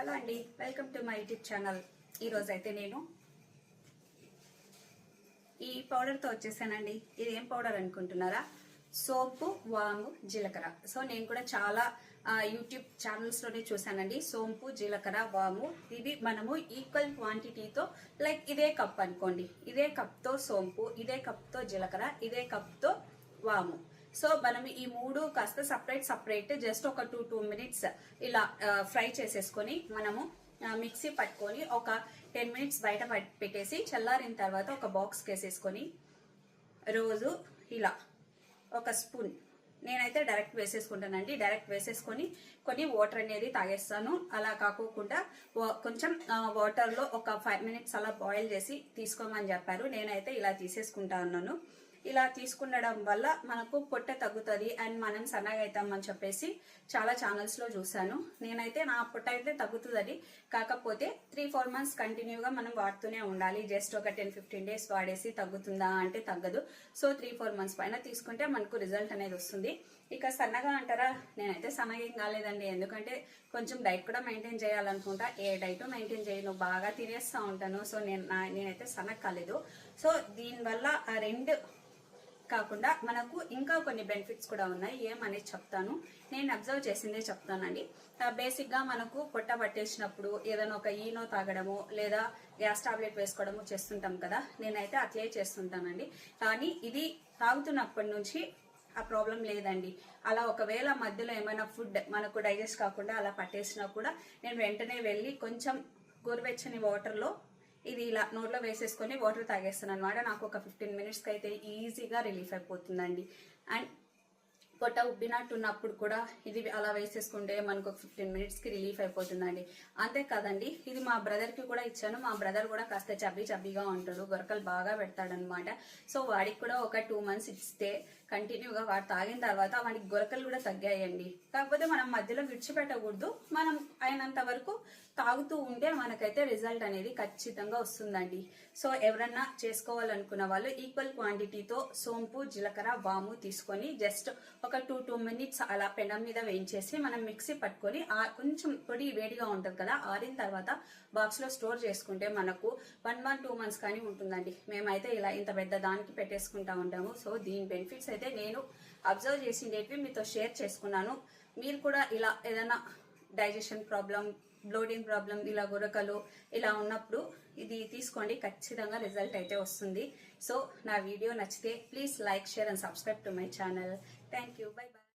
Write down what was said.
Hello అండి, welcome to my YouTube channel. ఈరోజు అయితే నేను ఈ పౌడర్తో వచ్చేసానండి. ఇది ఏం పౌడర్ అనుకుంటున్నారా? సోంపు, వాము, జీలకర్ర. సో నేను కూడా చాలా యూట్యూబ్ ఛానల్స్లోనే చూసానండి. సోంపు, జీలకర్ర, వాము ఇవి మనము ఈక్వల్ క్వాంటిటీతో, లైక్ ఇదే కప్ అనుకోండి, ఇదే కప్తో సోంపు, ఇదే కప్తో జీలకర్ర, ఇదే కప్తో వాము. సో మనం ఈ మూడు కాస్త సపరేట్ జస్ట్ ఒక 2 minutes ఇలా ఫ్రై చేసేసుకొని మనము మిక్సీ పట్టుకొని ఒక 10 minutes బయట పెట్టేసి చల్లారిన తర్వాత ఒక బాక్స్కి వేసేసుకొని రోజు ఇలా ఒక స్పూన్ నేనైతే డైరెక్ట్ వేసేసుకుంటానండి. డైరెక్ట్ వేసేసుకొని కొన్ని వాటర్ అనేది తాగేస్తాను. అలా కాకోకుండా కొంచెం వాటర్లో ఒక 5 minutes అలా బాయిల్ చేసి తీసుకోమని చెప్పారు. నేనైతే ఇలా తీసేసుకుంటా ఉన్నాను. ఇలా తీసుకుండడం వల్ల మనకు పొట్ట తగ్గుతుంది అండ్ మనం సన్నగా అవుతామని చెప్పేసి చాలా ఛానల్స్లో చూసాను. నేనైతే నా పొట్ట అయితే తగ్గుతుందని, కాకపోతే 3-4 months కంటిన్యూగా మనం వాడుతూనే ఉండాలి. జస్ట్ ఒక 10-15 days వాడేసి తగ్గుతుందా అంటే తగ్గదు. సో 3-4 months పైన తీసుకుంటే మనకు రిజల్ట్ అనేది వస్తుంది. ఇక సన్నగా అంటారా, నేనైతే సన్నగా ఏం కాలేదండి. ఎందుకంటే కొంచెం డైట్ కూడా మెయింటైన్ చేయాలనుకుంటా. ఏ డైట్ మెయింటైన్ చేయను, బాగా తినేస్తూ ఉంటాను. సో నేనైతే సన్నగా కాలేదు. సో దీనివల్ల ఆ రెండు కాకుండా మనకు ఇంకా కొన్ని బెనిఫిట్స్ కూడా ఉన్నాయి. ఏమనేది చెప్తాను. నేను అబ్జర్వ్ చేసిందే చెప్తానండి. బేసిక్గా మనకు పొట్ట పట్టేసినప్పుడు ఏదైనా ఒక ఈనో తాగడము లేదా గ్యాస్ టాబ్లెట్ వేసుకోవడము చేస్తుంటాం కదా. నేనైతే అట్లే చేస్తుంటానండి. కానీ ఇది తాగుతున్నప్పటి నుంచి ఆ ప్రాబ్లం లేదండి. అలా ఒకవేళ మధ్యలో ఏమైనా ఫుడ్ మనకు డైజెస్ట్ కాకుండా అలా పట్టేసినా కూడా నేను వెంటనే వెళ్ళి కొంచెం గోరువెచ్చని వాటర్లో ఇది ఇలా నోట్లో వేసేసుకొని వాటర్ తాగేస్తాను అనమాట. నాకు ఒక 15 minutesకి అయితే ఈజీగా రిలీఫ్ అయిపోతుందండి. అండ్ పొట్ట ఉబ్బినట్టున్నప్పుడు కూడా ఇది అలా వేసేసుకుంటే మనకు ఒక 15 minutesకి రిలీఫ్ అయిపోతుందండి. అంతే కదండి, ఇది మా బ్రదర్కి కూడా ఇచ్చాను. మా బ్రదర్ కూడా కాస్త చబ్బీగా ఉంటాడు, గొరకలు బాగా పెడతాడనమాట. సో వాడికి కూడా ఒక 2 months ఇస్తే కంటిన్యూగా వాడు తాగిన తర్వాత వాడికి గొరకలు కూడా తగ్గాయండి. కాకపోతే మనం మధ్యలో విడిచిపెట్టకూడదు. మనం అయినంత వరకు తాగుతూ ఉంటే మనకైతే రిజల్ట్ అనేది ఖచ్చితంగా వస్తుందండి. సో ఎవరన్నా చేసుకోవాలనుకున్న వాళ్ళు ఈక్వల్ క్వాంటిటీతో సోంపు, జీలకర్ర, వాము తీసుకొని జస్ట్ ఒక 2 minutes అలా పెనం మీద వేయించేసి మనం మిక్సీ పట్టుకొని కొంచెం పొడి వేడిగా ఉంటుంది కదా, ఆరిన తర్వాత బాక్స్లో స్టోర్ చేసుకుంటే మనకు 1 month 2 months కానీ ఉంటుందండి. మేమైతే ఇలా ఇంత పెద్ద దానికి పెట్టేసుకుంటా ఉంటాము. సో దీని బెనిఫిట్స్ అయితే నేను అబ్జర్వ్ చేసిండేటివి మీతో షేర్ చేసుకున్నాను. మీరు కూడా ఇలా ఏదైనా డైజెషన్ ప్రాబ్లం, బ్లోటింగ్ ప్రాబ్లం, ఇలా గురకలు ఇలా ఉన్నప్పుడు ఇది తీసుకోండి, ఖచ్చితంగా రిజల్ట్ అయితే వస్తుంది. సో నా వీడియో నచ్చితే please like, share and subscribe to my channel. Thank you, by by.